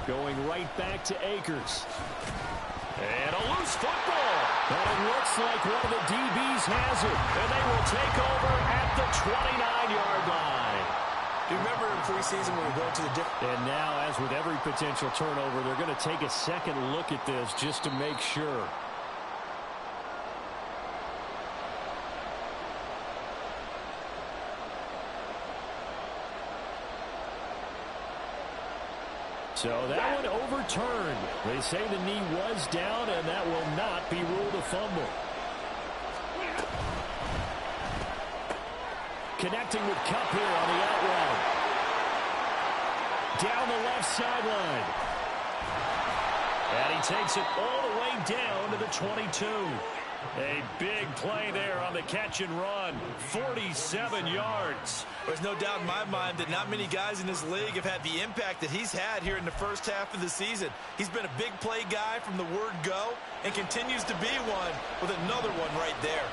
Going right back to Akers. And a loose football. But it looks like one of the DBs has it. And they will take over at the 29-yard line. Do you remember in preseason when we go to the different... And now, as with every potential turnover, they're going to take a second look at this just to make sure. So that one overturned. They say the knee was down, and that will not be ruled a fumble. Connecting with Kupp here on the out route. Down the left sideline. And he takes it all the way down to the 22. A big play there on the catch and run. 47 yards. There's no doubt in my mind that not many guys in this league have had the impact that he's had here in the first half of the season. He's been a big play guy from the word go and continues to be one with another one right there.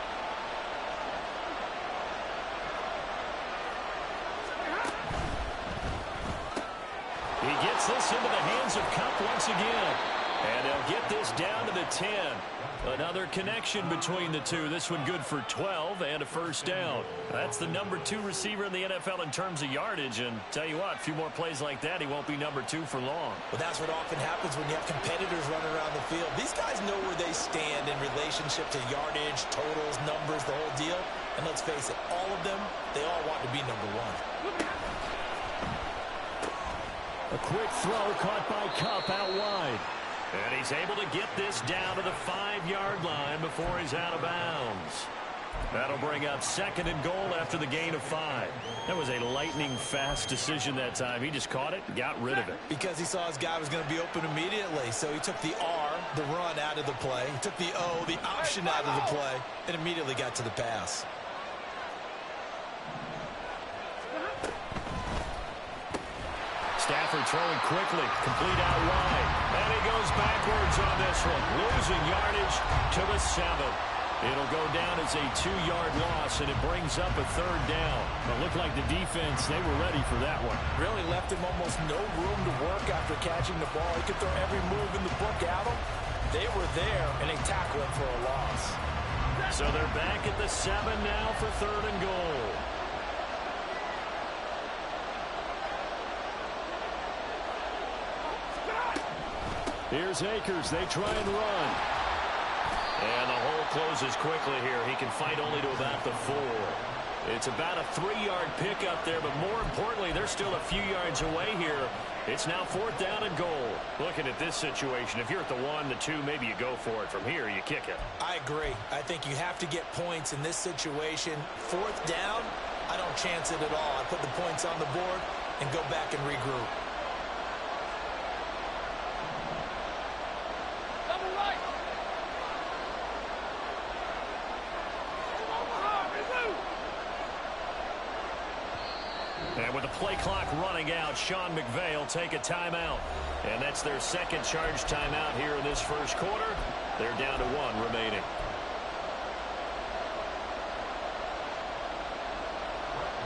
He gets this into the hands of Kupp once again. And they'll get this down to the 10. Another connection between the two. This one good for 12 and a first down. That's the number 2 receiver in the NFL in terms of yardage. And tell you what, a few more plays like that, he won't be number 2 for long. Well, that's what often happens when you have competitors running around the field. These guys know where they stand in relationship to yardage, totals, numbers, the whole deal. And let's face it, all of them, they all want to be number 1. A quick throw caught by Kupp out wide. And he's able to get this down to the 5-yard line before he's out of bounds. That'll bring up second and goal after the gain of 5. That was a lightning-fast decision that time. He just caught it and got rid of it. Because he saw his guy was going to be open immediately. So he took the R, the run, out of the play. He took the O, the option, out of the play, and immediately got to the pass. Stafford throwing quickly, complete out wide. And he goes backwards on this one, losing yardage to the 7. It'll go down as a 2-yard loss, and it brings up a third down. It looked like the defense, they were ready for that one. Really left him almost no room to work after catching the ball. He could throw every move in the book at him. They were there, and they tackled him for a loss. So they're back at the 7 now for third and goal. Here's Akers. They try and run. And the hole closes quickly here. He can fight only to about the 4. It's about a 3-yard pickup there, but more importantly, they're still a few yards away here. It's now 4th down and goal. Looking at this situation, if you're at the 1, the 2, maybe you go for it. From here, you kick it. I agree. I think you have to get points in this situation. 4th down, I don't chance it at all. I put the points on the board and go back and regroup. And with the play clock running out, Sean McVay will take a timeout. And that's their second charge timeout here in this first quarter. They're down to 1 remaining.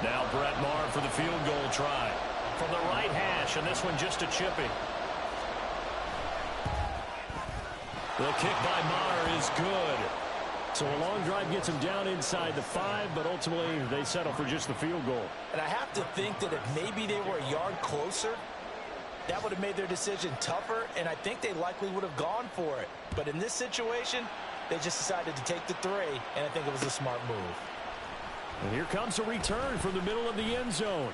Now Brett Maher for the field goal try. From the right hash, and this one just a chippy. The kick by Maher is good. So a long drive gets him down inside the 5, but ultimately they settle for just the field goal. And I have to think that if maybe they were a yard closer, that would have made their decision tougher, and I think they likely would have gone for it. But in this situation, they just decided to take the 3, and I think it was a smart move. And here comes a return from the middle of the end zone.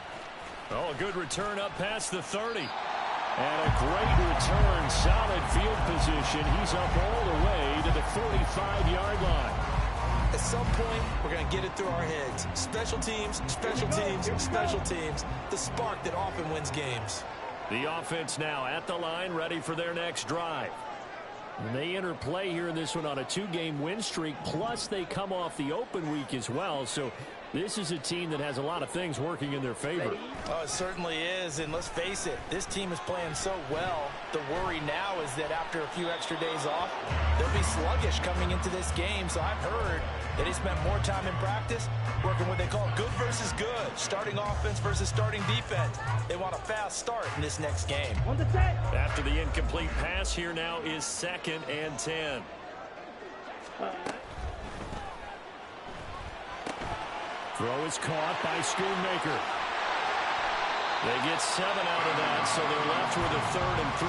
Oh, a good return up past the 30. And a great return, solid field position. He's up all the way to the 45-yard line. At some point, we're going to get it through our heads. Special teams, special teams, special teams. The spark that often wins games. The offense now at the line, ready for their next drive. And they enter play here in this one on a 2-game win streak, plus they come off the open week as well. So This is a team that has a lot of things working in their favor. Oh, it certainly is, and let's face it, this team is playing so well. The worry now is that after a few extra days off, they'll be sluggish coming into this game. So I've heard that they spent more time in practice working what they call good versus good, starting offense versus starting defense. They want a fast start in this next game. After the incomplete pass, here now is 2nd and 10. Throw is caught by Schoonmaker. They get 7 out of that, so they're left with a 3rd and 3.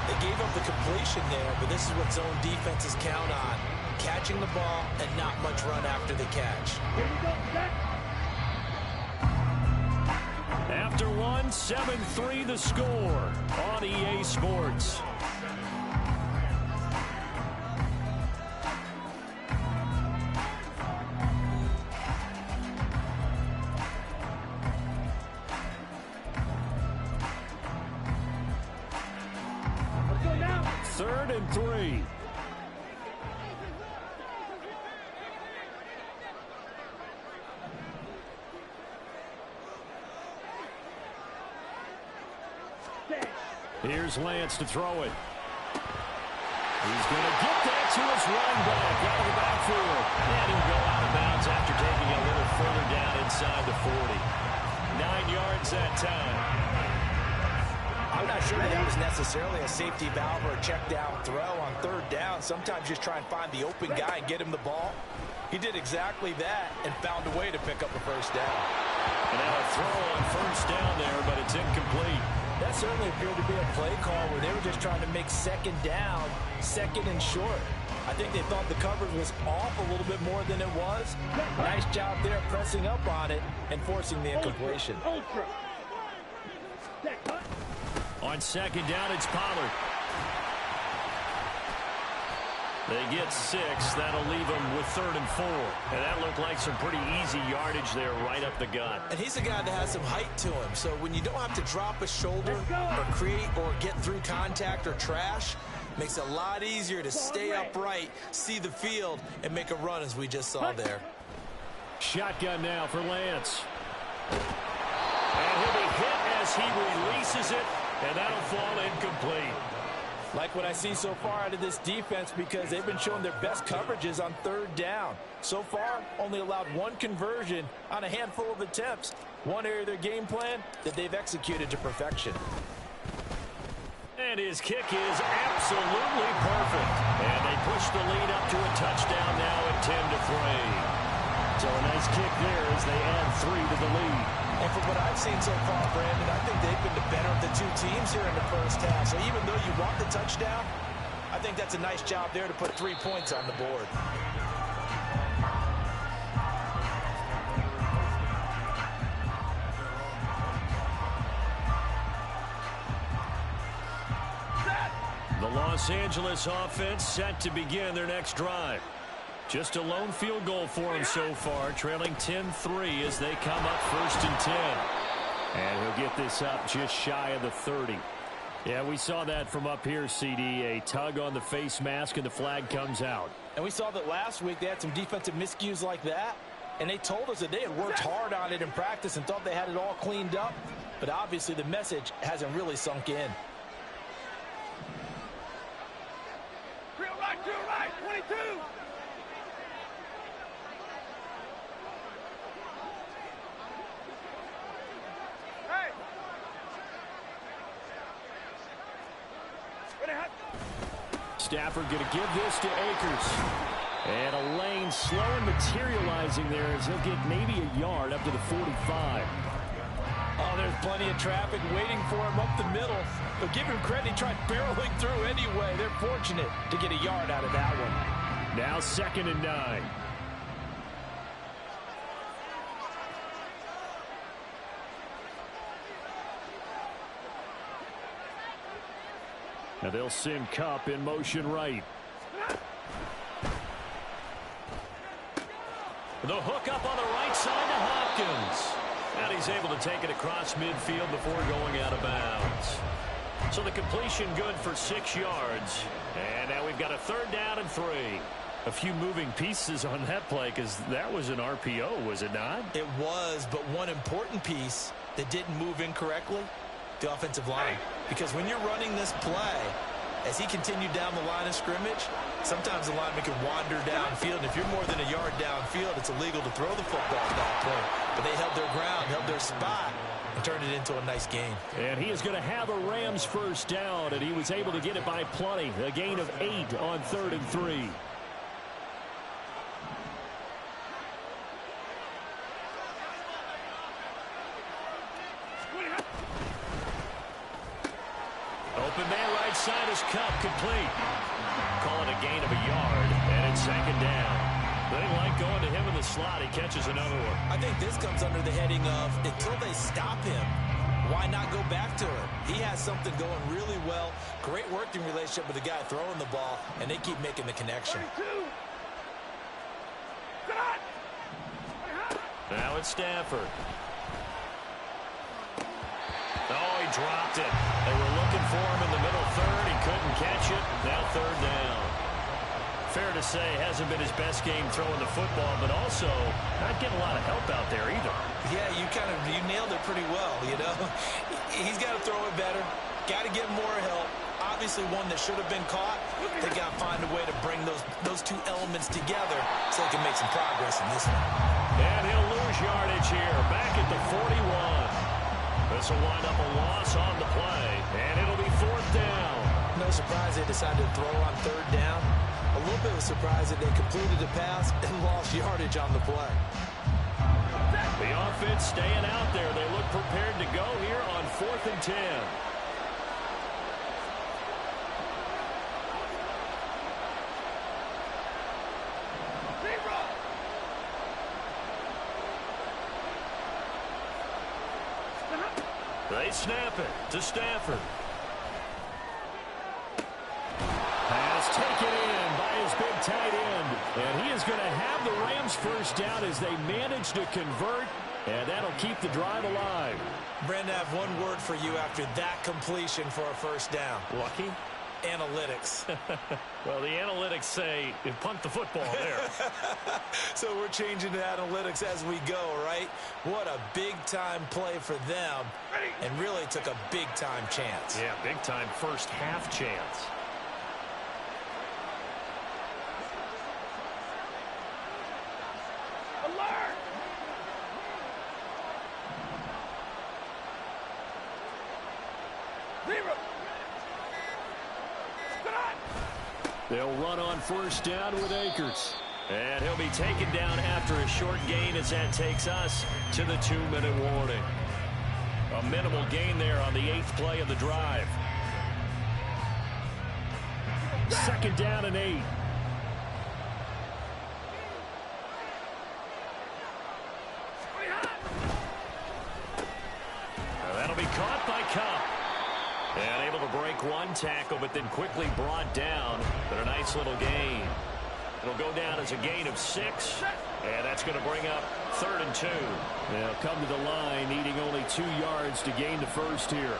They gave up the completion there, but this is what zone defenses count on. Catching the ball and not much run after the catch. After one, 7-3 the score on EA Sports. Third and 3. Here's Lance to throw it. He's going to get that to his run back out of the backfield. And he'll go out of bounds after taking a little further down inside the 40. 9 yards that time. I'm not sure that was necessarily a safety valve or a check down throw on 3rd down. Sometimes just try and find the open guy and get him the ball. He did exactly that and found a way to pick up a 1st down. And now a throw on 1st down there, but it's incomplete. That certainly appeared to be a play call where they were just trying to make 2nd down, 2nd and short. I think they thought the coverage was off a little bit more than it was. Nice job there pressing up on it and forcing the incompletion. On 2nd down, it's Pollard. They get 6. That'll leave them with 3rd and 4. And that looked like some pretty easy yardage there right up the gut. And he's a guy that has some height to him. So when you don't have to drop a shoulder or create or get through contact or trash, makes it a lot easier to stay upright, see the field, and make a run as we just saw there. Shotgun now for Lance. And he'll be hit as he releases it. And that'll fall incomplete. Like what I see so far out of this defense because they've been showing their best coverages on 3rd down. So far, only allowed 1 conversion on a handful of attempts. One area of their game plan that they've executed to perfection. And his kick is absolutely perfect. And they push the lead up to a touchdown now at 10-3. So a nice kick there as they add 3 to the lead. And from what I've seen so far, Brandon, I think they've been the better of the 2 teams here in the 1st half. So even though you want the touchdown, I think that's a nice job there to put 3 points on the board. The Los Angeles offense set to begin their next drive. Just a lone field goal for him so far, trailing 10-3 as they come up 1st and 10. And he'll get this up just shy of the 30. Yeah, we saw that from up here, CD. A tug on the face mask, and the flag comes out. And we saw that last week they had some defensive miscues like that. And they told us that they had worked hard on it in practice and thought they had it all cleaned up. But obviously the message hasn't really sunk in. Drill right, 22. Stafford going to give this to Akers. And a lane slow and materializing there as he'll get maybe a yard up to the 45. Oh, there's plenty of traffic waiting for him up the middle. But give him credit, he tried barreling through anyway. They're fortunate to get a yard out of that one. Now 2nd and 9. Now they'll send Kupp in motion right. The hook up on the right side to Hopkins. And he's able to take it across midfield before going out of bounds. So the completion good for 6 yards. And now we've got a 3rd down and 3. A few moving pieces on that play because that was an RPO, was it not? It was, but one important piece that didn't move incorrectly, the offensive line. Because when you're running this play, as he continued down the line of scrimmage, sometimes the lineman can wander downfield. And if you're more than a yard downfield, it's illegal to throw the football at that point. But they held their ground, held their spot, and turned it into a nice gain. And he is going to have a Rams first down, and he was able to get it by plenty. A gain of 8 on 3rd and 3. Open man right side is Cup, complete. Call it a gain of a yard, and it's 2nd down. They like going to him in the slot. He catches another one. I think this comes under the heading of until they stop him, why not go back to it? He has something going really well. Great working relationship with the guy throwing the ball, and they keep making the connection. Now it's Stafford. Oh, he dropped it. They were looking for him in the middle third. He couldn't catch it. Now 3rd down. Fair to say, hasn't been his best game throwing the football, but also not getting a lot of help out there either. Yeah, you nailed it pretty well, you know. He's got to throw it better. Got to get more help. Obviously one that should have been caught. They got to find a way to bring those two elements together so they can make some progress in this one. And he'll lose yardage here. Back at the 41. This will wind up a loss on the play, and it'll be 4th down. No surprise they decided to throw on 3rd down. A little bit of a surprise that they completed the pass and lost yardage on the play. The offense staying out there. They look prepared to go here on 4th and 10. They snap it to Stafford. Pass taken in by his big tight end. And he is going to have the Rams first down as they manage to convert. And that'll keep the drive alive. Brandon, I have one word for you after that completion for a first down. Lucky? Analytics. Well, the analytics say punt the football there. So we're changing to analytics as we go, right? What a big-time play for them. And really took a big-time chance. Yeah, big-time first half chance. Alert! Zero. They'll run on first down with Akers. And he'll be taken down after a short gain as that takes us to the 2-minute warning. A minimal gain there on the 8th play of the drive. 2nd down and 8. That'll be caught by Cup. And able to break one tackle, but then quickly brought down. But a nice little gain. It'll go down as a gain of 6. And that's going to bring up 3rd and 2. They'll come to the line, needing only 2 yards to gain the first here.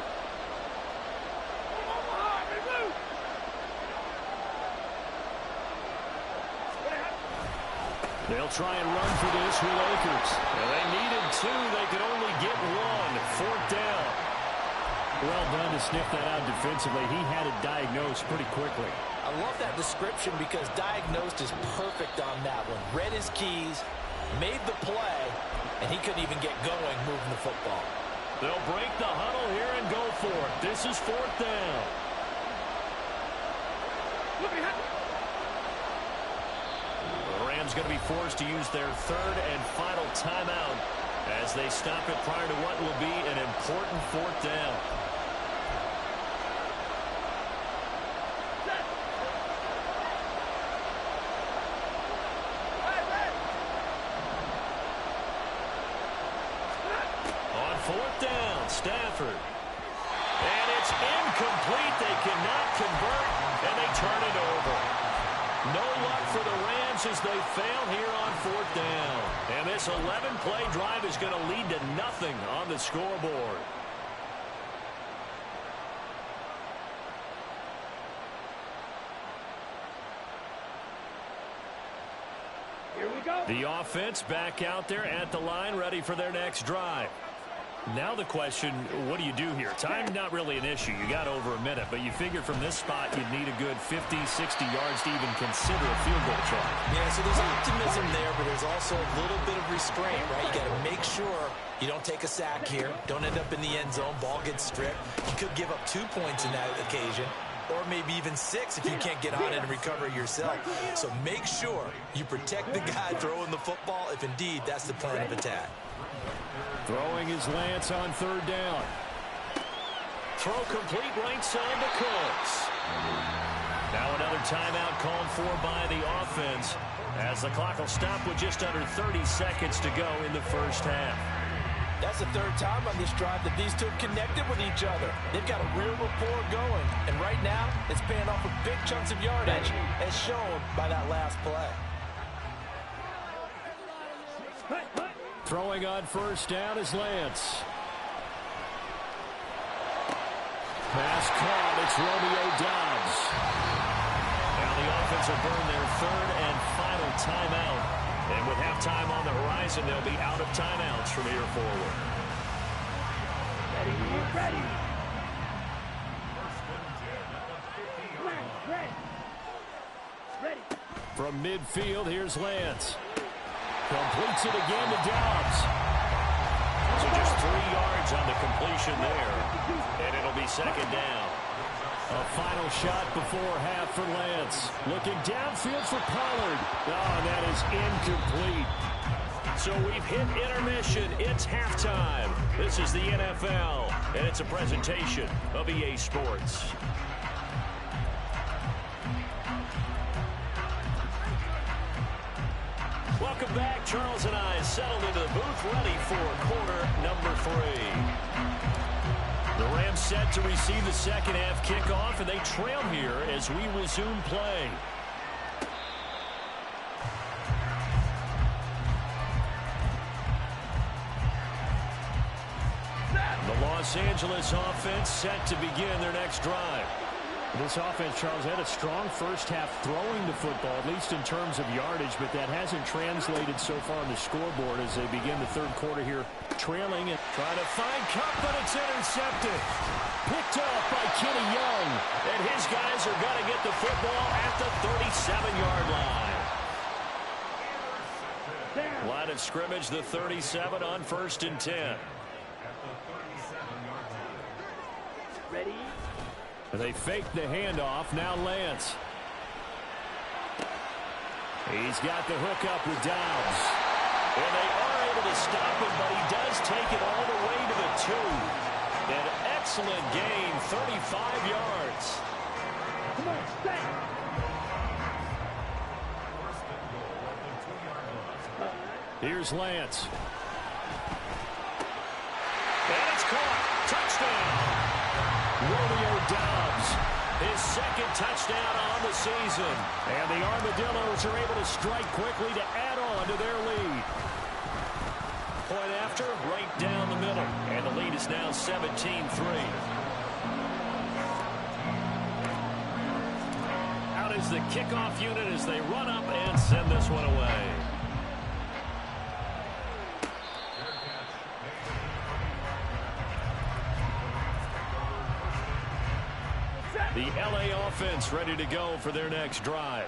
They'll try and run for this with Akers. And they needed 2. They could only get 1. 4th down. Well done to sniff that out defensively. He had it diagnosed pretty quickly. I love that description because diagnosed is perfect on that one. Read his keys, made the play, and he couldn't even get going moving the football. They'll break the huddle here and go for it. This is 4th down. The Rams going to be forced to use their 3rd and final timeout as they stop it prior to what will be an important 4th down. On 4th down, Stafford. And it's incomplete. They cannot convert, and they turn it over. No luck for the Rams as they fail here on 4th down. And this 11-play drive is going to lead to nothing on the scoreboard. The offense back out there at the line, ready for their next drive. Now the question, what do you do here? Time not really an issue. You got over a minute, but you figured from this spot you'd need a good 50, 60 yards to even consider a field goal try. Yeah, so there's optimism there, but there's also a little bit of restraint, right? You got to make sure you don't take a sack here. Don't end up in the end zone. Ball gets stripped. You could give up 2 points in that occasion, or maybe even 6 if you can't get on it and recover yourself. So make sure you protect the guy throwing the football if indeed that's the plan of attack. Throwing is Lance on third down. Throw complete right side to Cooks. Now another timeout called for by the offense as the clock will stop with just under 30 seconds to go in the first half. That's the third time on this drive that these two have connected with each other. They've got a real rapport going, and right now it's paying off with big chunks of yardage as shown by that last play. Throwing on first down is Lance. Pass caught. It's Romeo Doubs. Now the offense will burn their third and final timeout. And with halftime on the horizon, they'll be out of timeouts from here forward. Ready. Ready. From midfield, here's Lance. Completes it again to Doubs. So just 3 yards on the completion there. And it'll be second down. A final shot before half for Lance. Looking downfield for Pollard. Oh, that is incomplete. So we've hit intermission. It's halftime. This is the NFL, and it's a presentation of EA Sports. Welcome back. Charles and I settled into the booth, ready for quarter number 3. The Rams set to receive the second half kickoff, and they trail here as we resume play. The Los Angeles offense set to begin their next drive. This offense, Charles, had a strong first half throwing the football, at least in terms of yardage, but that hasn't translated so far on the scoreboard as they begin the third quarter here, trailing and trying to find Cup, but it's intercepted. Picked off by Kenny Young, and his guys are going to get the football at the 37-yard line. Line of scrimmage, the 37 on 1st and 10. Ready. They fake the handoff. Now Lance. He's got the hook up with Doubs. And they are able to stop him, but he does take it all the way to the 2. An excellent gain, 35 yards. Come on, stay. Here's Lance. And it's caught. Touchdown. Romeo Doubs, his second touchdown on the season. And the Armadillos are able to strike quickly to add on to their lead. Point after, right down the middle. And the lead is now 17-3. Out is the kickoff unit as they run up and send this one away. The LA offense ready to go for their next drive.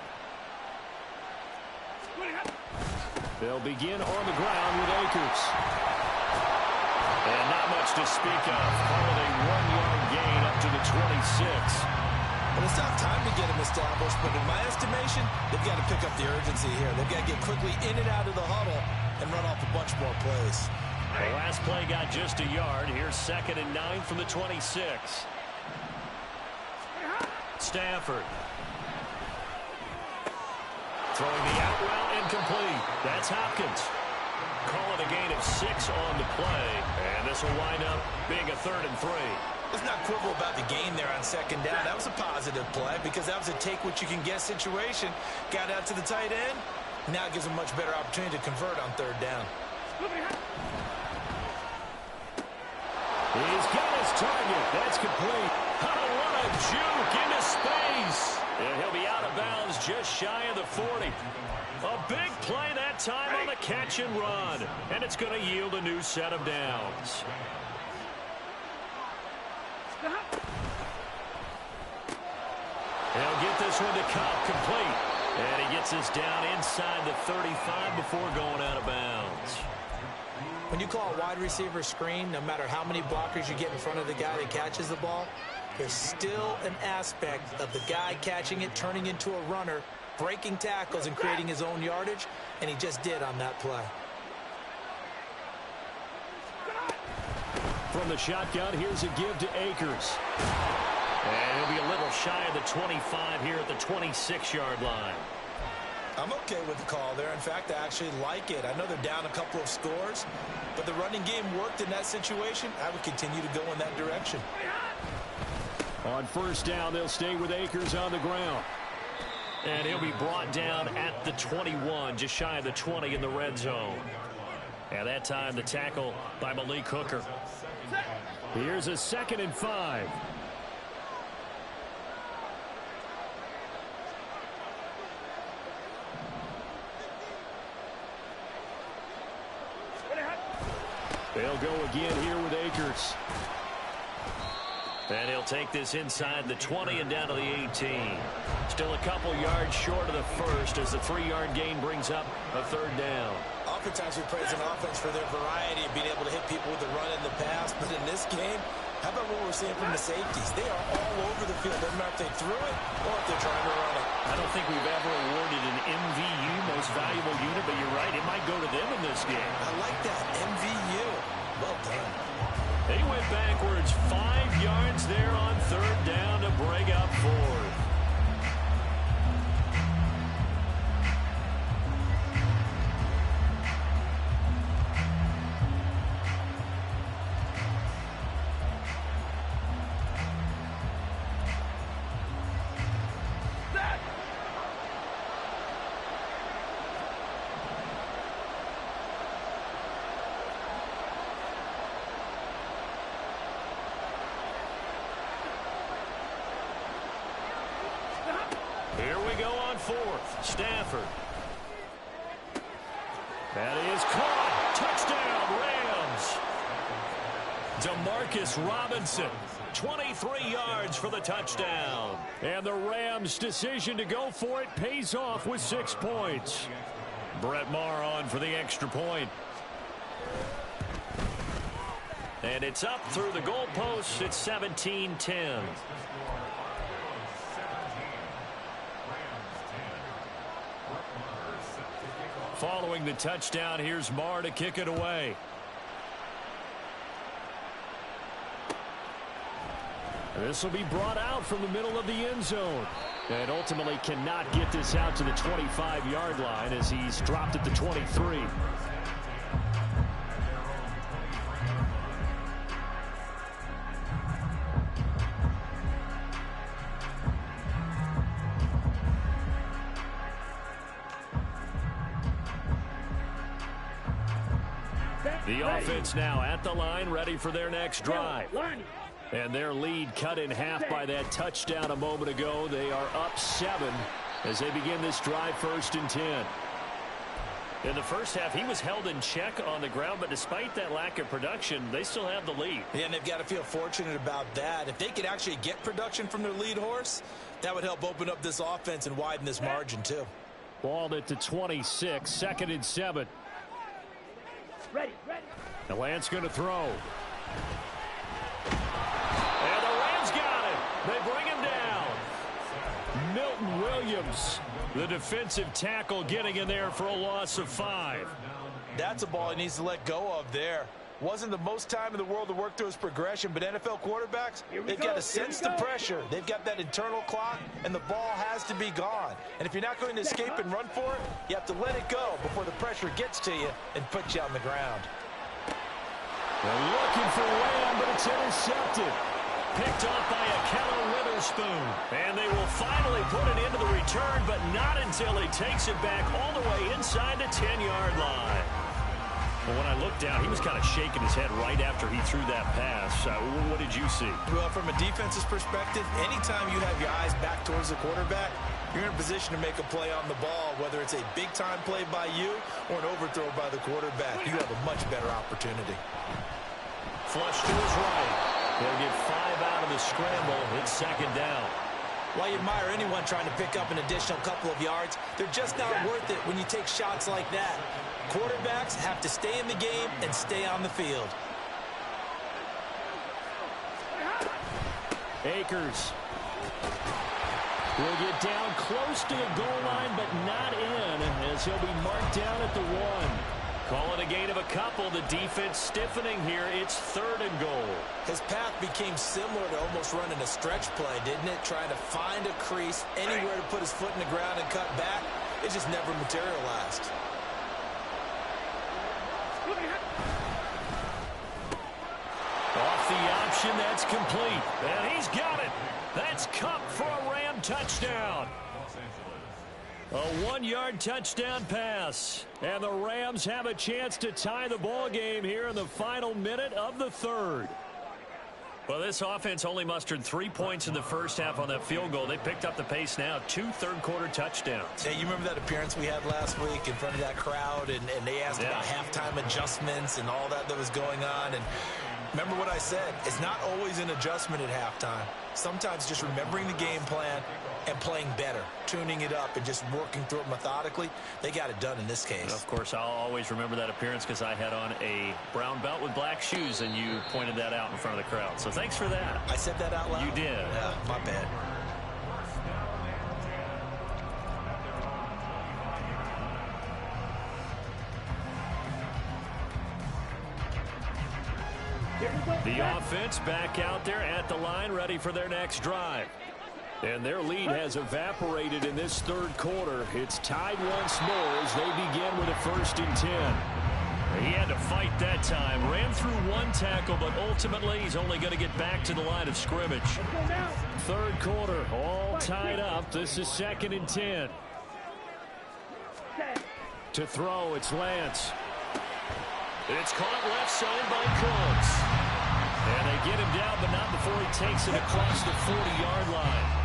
They'll begin on the ground with Akers. And not much to speak of. Call it a 1-yard gain up to the 26. But it's not time to get them established, but in my estimation, they've got to pick up the urgency here. They've got to get quickly in and out of the huddle and run off a bunch more plays. The last play got just a yard. Here's 2nd and 9 from the 26. Stafford. Throwing the out route incomplete. That's Hopkins. Call it a gain of 6 on the play. And this will wind up being a 3rd and 3. Let's not quibble about the gain there on 2nd down. That was a positive play because that was a take-what-you-can-get situation. Got out to the tight end. Now it gives them a much better opportunity to convert on 3rd down. He's got his target. That's complete. Oh, what a juke into space. And he'll be out of bounds just shy of the 40. A big play that time on the catch and run. And it's going to yield a new set of downs. He'll get this one to Cobb complete. And he gets us down inside the 35 before going out of bounds. When you call a wide receiver screen, no matter how many blockers you get in front of the guy that catches the ball, there's still an aspect of the guy catching it, turning into a runner, breaking tackles and creating his own yardage, and he just did on that play. From the shotgun, here's a give to Akers. And he'll be a little shy of the 25 here at the 26-yard line. I'm okay with the call there. In fact, I actually like it. I know they're down a couple of scores, but the running game worked in that situation. I would continue to go in that direction. On first down, they'll stay with Akers on the ground. And he'll be brought down at the 21, just shy of the 20 in the red zone. And that time, the tackle by Malik Hooker. Here's a 2nd and 5. They'll go again here with Akers. And he'll take this inside the 20 and down to the 18. Still a couple yards short of the first as the 3-yard gain brings up a 3rd down. Oftentimes we praise an offense for their variety of being able to hit people with the run and the pass. But in this game, how about what we're seeing from the safeties? They are all over the field. Doesn't matter if they threw it or if they're trying to run it. I don't think we've ever awarded an MVU, most valuable unit, but you're right, it might go to them in this game. I like that, MVU. Well done. They went backwards 5 yards there on 3rd down to bring up 4th. Here we go on 4th. Stafford. That is caught. Touchdown, Rams. DeMarcus Robinson. 23 yards for the touchdown. And the Rams' decision to go for it pays off with 6 points. Brett Maher on for the extra point. And it's up through the goalposts. It's 17-10. Following the touchdown, here's Maher to kick it away. This will be brought out from the middle of the end zone. And ultimately cannot get this out to the 25-yard line as he's dropped at the 23. The offense now at the line, ready for their next drive. And their lead cut in half by that touchdown a moment ago. They are up 7 as they begin this drive, 1st and 10. In the first half, he was held in check on the ground, but despite that lack of production, they still have the lead. Yeah, and they've got to feel fortunate about that. If they could actually get production from their lead horse, that would help open up this offense and widen this margin too. Ball at the 26, 2nd and 7. Ready. The Lance going to throw. And the Rams got it. They bring him down. Milton Williams, the defensive tackle, getting in there for a loss of 5. That's a ball he needs to let go of there. Wasn't the most time in the world to work through his progression, but NFL quarterbacks, they've got to sense the pressure. They've got that internal clock, and the ball has to be gone. And if you're not going to escape and run for it, you have to let it go before the pressure gets to you and puts you on the ground. They're looking for Lamb, but it's intercepted. Picked off by a Keller Witherspoon. And they will finally put it into the return, but not until he takes it back all the way inside the 10-yard line. Well, when I looked down, he was kind of shaking his head right after he threw that pass. What did you see? Well, from a defense's perspective, anytime you have your eyes back towards the quarterback, you're in a position to make a play on the ball, whether it's a big-time play by you or an overthrow by the quarterback. You have a much better opportunity. Flush to his right. They'll get 5 out of the scramble. It's second down. While you admire anyone trying to pick up an additional couple of yards, they're just not worth it when you take shots like that. Quarterbacks have to stay in the game and stay on the field. Akers will get down close to the goal line, but not in, as he'll be marked down at the 1. Call it a gain of a couple. The defense stiffening here. It's 3rd and goal. His path became similar to almost running a stretch play, didn't it? Trying to find a crease, anywhere to put his foot in the ground and cut back. It just never materialized. Off the option, that's complete. And he's got it. That's Cup for a Ram touchdown. A 1-yard touchdown pass. And the Rams have a chance to tie the ball game here in the final minute of the 3rd. Well, this offense only mustered 3 points in the first half on that field goal. They picked up the pace now. 2 third-quarter touchdowns. Hey, you remember that appearance we had last week in front of that crowd, and they asked about halftime adjustments and all that was going on, and remember what I said. It's not always an adjustment at halftime. Sometimes just remembering the game plan and playing better, tuning it up and just working through it methodically. They got it done in this case. Of course, I'll always remember that appearance because I had on a brown belt with black shoes, and you pointed that out in front of the crowd. So thanks for that. I said that out loud? You did. Yeah, my bad. The offense back out there at the line, ready for their next drive. And their lead has evaporated in this 3rd quarter. It's tied once more as they begin with a 1st and 10. He had to fight that time. Ran through 1 tackle, but ultimately he's only going to get back to the line of scrimmage. 3rd quarter, all tied up. This is 2nd and 10. To throw, it's Lance. It's caught left side by Cooks. And they get him down, but not before he takes it across the 40-yard line.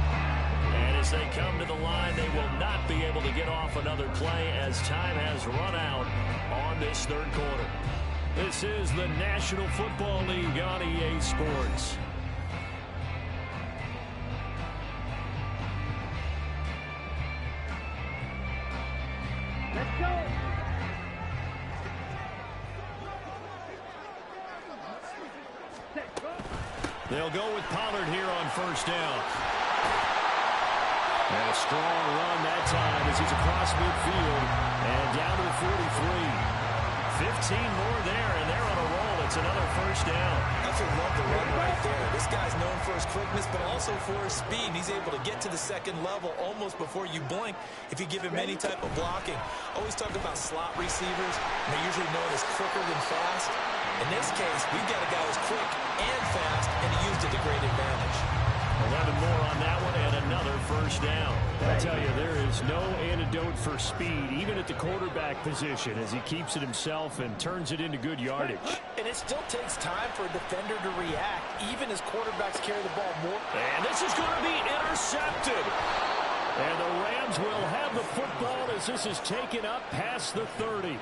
And as they come to the line, they will not be able to get off another play as time has run out on this 3rd quarter. This is the National Football League on EA Sports. Let's go. They'll go with Pollard here on 1st down. And a strong run that time as he's across midfield and down to the 43. 15 more there, and they're on a roll. It's another 1st down. Absolutely love the run right there. This guy's known for his quickness, but also for his speed. He's able to get to the 2nd level almost before you blink if you give him any type of blocking. Always talk about slot receivers. They're usually known as quicker than fast. In this case, we've got a guy who's quick and fast, and he used it to great advantage. 11 more on that one, and another 1st down. I tell you, there is no antidote for speed, even at the quarterback position, as he keeps it himself and turns it into good yardage. And it still takes time for a defender to react, even as quarterbacks carry the ball more. And this is going to be intercepted. And the Rams will have the football as this is taken up past the 30.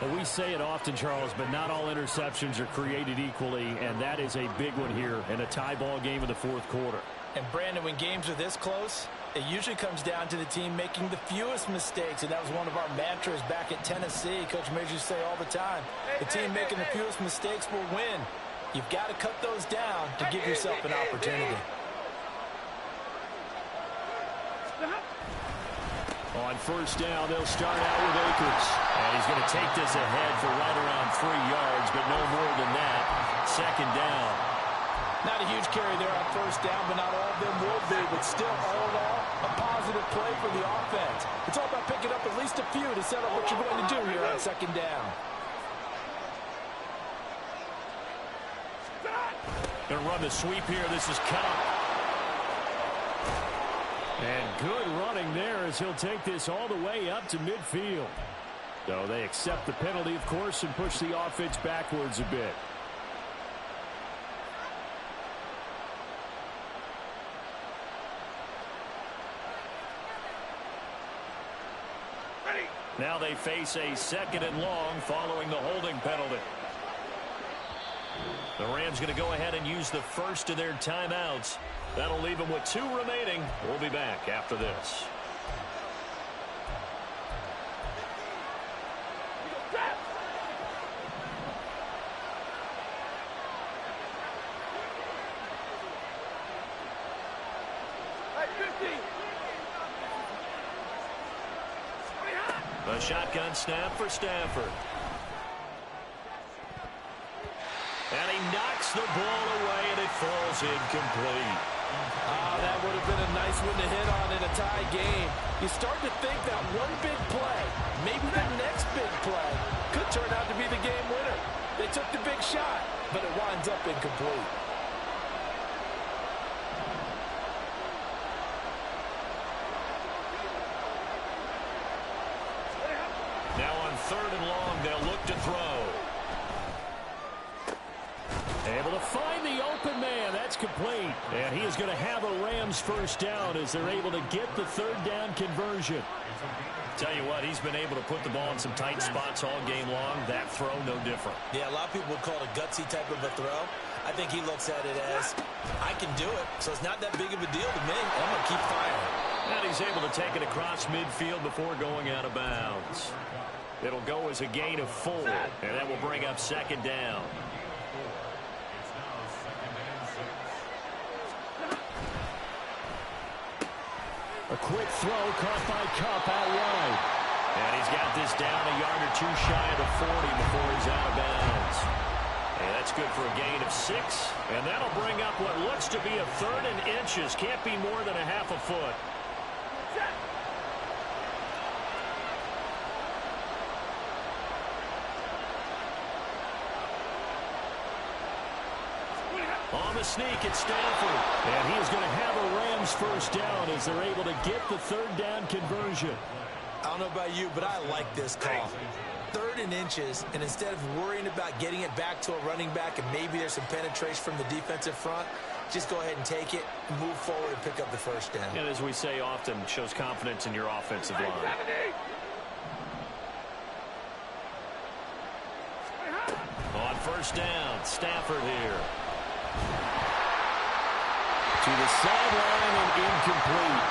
Well, we say it often, Charles, but not all interceptions are created equally, and that is a big one here in a tie ball game in the 4th quarter. And, Brandon, when games are this close, it usually comes down to the team making the fewest mistakes, and that was one of our mantras back at Tennessee. Coach Major used to say all the time, the team making the fewest mistakes will win. You've got to cut those down to give yourself an opportunity. On 1st down, they'll start out with Akers. And he's going to take this ahead for right around 3 yards, but no more than that. 2nd down. Not a huge carry there on 1st down, but not all of them will be. But still, all in all, a positive play for the offense. It's all about picking up at least a few to set up what you're going to do here on 2nd down. Going to run the sweep here. This is Cup. And good running there as he'll take this all the way up to midfield. So they accept the penalty, of course, and push the offense backwards a bit. Now they face a 2nd and long following the holding penalty. The Rams going to go ahead and use the first of their timeouts. That'll leave them with 2 remaining. We'll be back after this. A shotgun snap for Stafford. And he knocks the ball away, and it falls incomplete. That would have been a nice one to hit on in a tie game. You start to think that one big play, maybe the next big play, could turn out to be the game winner. They took the big shot, but it winds up incomplete. Now on 3rd and long, they'll look to throw. Able to find the open man. That's complete. And he is going to have a Rams first down as they're able to get the 3rd down conversion. Tell you what, he's been able to put the ball in some tight spots all game long. That throw, no different. Yeah, a lot of people would call it a gutsy type of a throw. I think he looks at it as, I can do it, so it's not that big of a deal to me. I'm going to keep firing. And he's able to take it across midfield before going out of bounds. It'll go as a gain of 4, and that will bring up 2nd down. A quick throw caught by Kupp out wide. And he's got this down a yard or 2 shy of the 40 before he's out of bounds. And that's good for a gain of 6. And that'll bring up what looks to be a 3rd and inches. Can't be more than a half a foot. On the sneak, it's Stafford. And he is going to have a Rams first down as they're able to get the 3rd down conversion. I don't know about you, but I like this call. 3rd and inches, and instead of worrying about getting it back to a running back and maybe there's some penetration from the defensive front, just go ahead and take it, move forward, and pick up the first down. And as we say often, shows confidence in your offensive line. On first down, Stafford here. To the sideline and incomplete.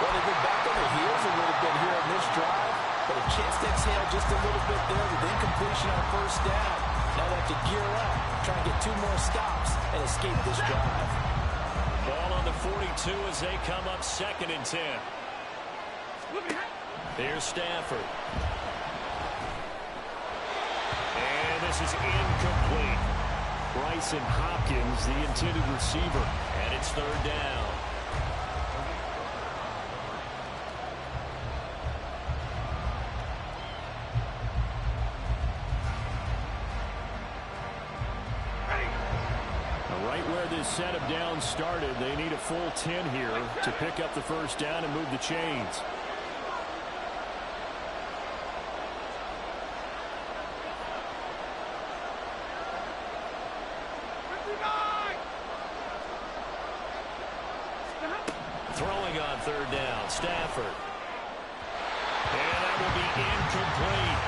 Well, they've been back on their heels a little bit here in this drive, but a chance to exhale just a little bit there with incompletion on first down. Now they have to gear up, try and get 2 more stops and escape this drive. Ball on the 42 as they come up 2nd and 10. Here's Stafford. And this is incomplete. Bryson Hopkins, the intended receiver, and it's 3rd down. Right where this set of downs started, they need a full 10 here to pick up the first down and move the chains. Throwing on 3rd down, Stafford. And that will be incomplete.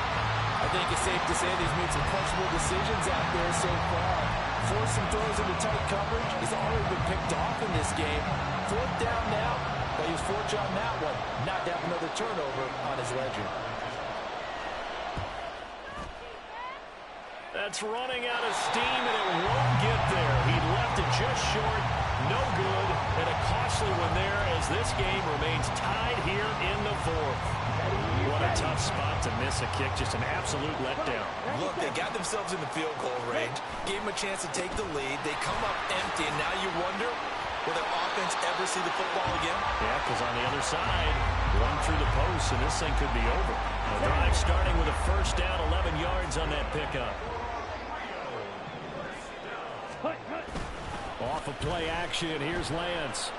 I think it's safe to say he's made some questionable decisions out there so far. Forced some throws into tight coverage. He's already been picked off in this game. 4th down now, but he was fortunate on that one, not to have another turnover on his ledger. That's running out of steam, and it won't get there. He left it just short. No good, and a costly one there as this game remains tied here in the 4th. What a tough spot to miss a kick. Just an absolute letdown. Look, they got themselves in the field goal range, gave them a chance to take the lead. They come up empty, and now you wonder, will their offense ever see the football again? Yeah, because on the other side, run through the post, and this thing could be over. The drive starting with a first down, 11 yards on that pickup. Off of play action, here's Lance.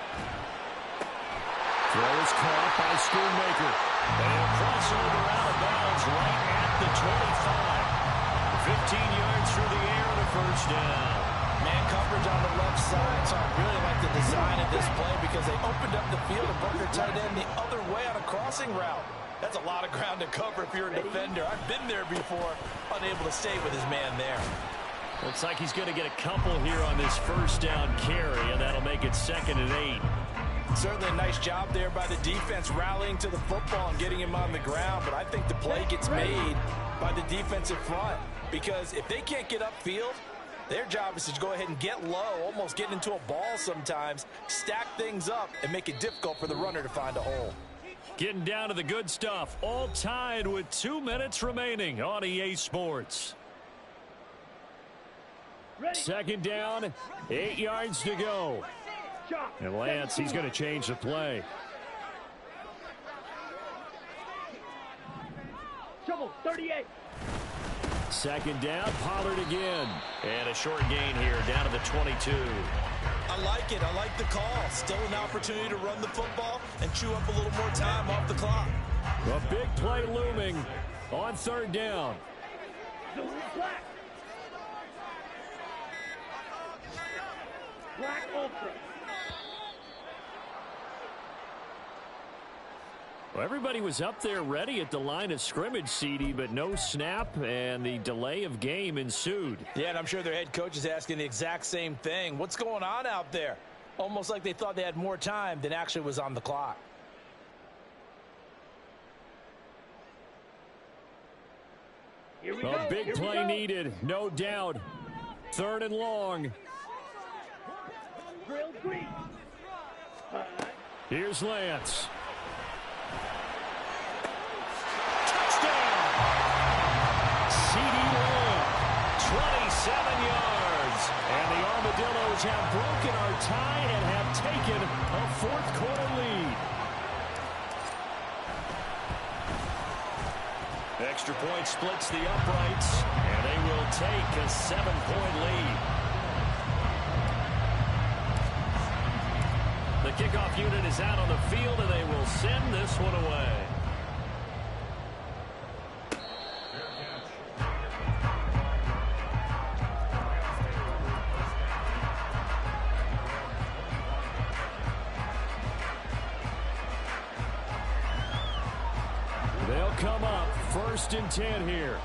Throw is caught by Schoonmaker. And a crossover out of bounds right at the 25. 15 yards through the air and a first down. Man coverage on the left side, so I really like the design of this play because they opened up the field and brought their tight end the other way on a crossing route. That's a lot of ground to cover if you're a defender. I've been there before, unable to stay with his man there. Looks like he's going to get a couple here on this first down carry, and that'll make it 2nd and 8. Certainly a nice job there by the defense rallying to the football and getting him on the ground, but I think the play gets made by the defensive front because if they can't get upfield, their job is to go ahead and get low, almost get into a ball sometimes, stack things up, and make it difficult for the runner to find a hole. Getting down to the good stuff, all tied with 2 minutes remaining on EA Sports. 2nd down, 8 yards to go. And Lance, he's going to change the play. Trouble, 38. 2nd down, Pollard again. And a short gain here, down to the 22. I like it. I like the call. Still an opportunity to run the football and chew up a little more time off the clock. A big play looming on 3rd down. Black. Black Ultra. Well, everybody was up there ready at the line of scrimmage, CD, but no snap, and the delay of game ensued. Yeah, and I'm sure their head coach is asking the exact same thing. What's going on out there? Almost like they thought they had more time than actually was on the clock. Here we A go. big play needed, no doubt. 3rd and long. Drill green. Here's Lance. CD Lamb, 27 yards. And the Armadillos have broken our tie and have taken a 4th quarter lead. Extra point splits the uprights, and they will take a 7-point lead. The kickoff unit is out on the field, and they will send this one away. They'll come up 1st and 10 here.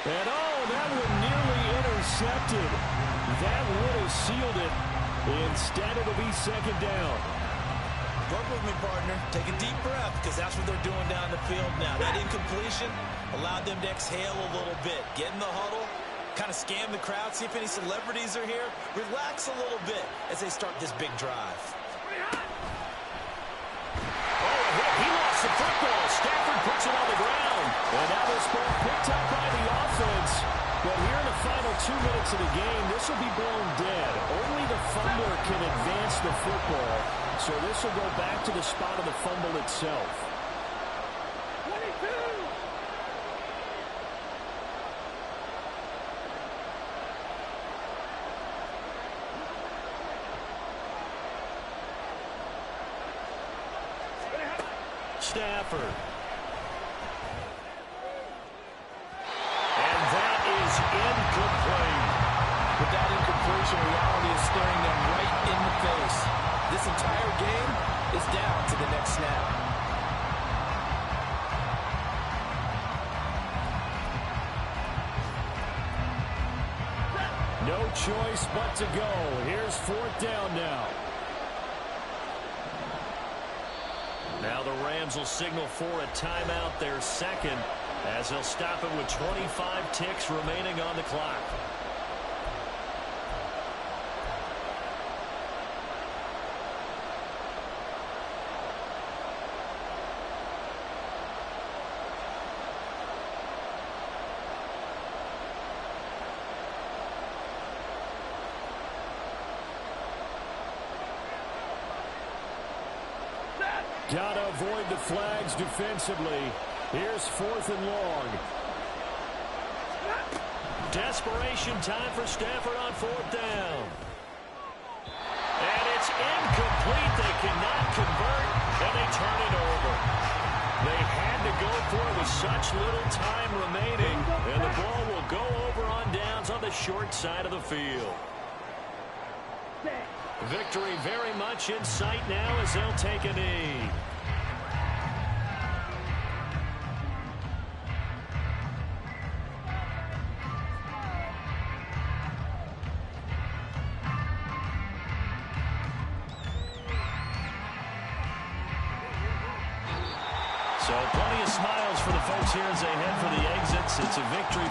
And that one nearly intercepted. That would have sealed it. Instead, it'll be 2nd down. Work with me, partner. Take a deep breath because that's what they're doing down the field now. That incompletion allowed them to exhale a little bit. Get in the huddle. Kind of scan the crowd, see if any celebrities are here. Relax a little bit as they start this big drive. He lost the football. Stafford puts it on the ground. And that was picked up by the offense. But here in the final 2 minutes of the game, this will be blown dead. Only the fumbler can advance the football. So this will go back to the spot of the fumble itself. 22. Stafford. And that is incomplete. With that incompletion, reality is staring them right in the face. This entire game is down to the next snap. No choice but to go. Here's 4th down now. Now the Rams will signal for a timeout, their 2nd, as they'll stop it with 25 ticks remaining on the clock. Got to avoid the flags defensively. Here's 4th and long. Desperation time for Stafford on 4th down. And it's incomplete. They cannot convert, and they turn it over. They had to go for it with such little time remaining, and the ball will go over on downs on the short side of the field. Victory very much in sight now as they'll take a knee. So plenty of smiles for the folks here as they head for the exits. It's a victory for the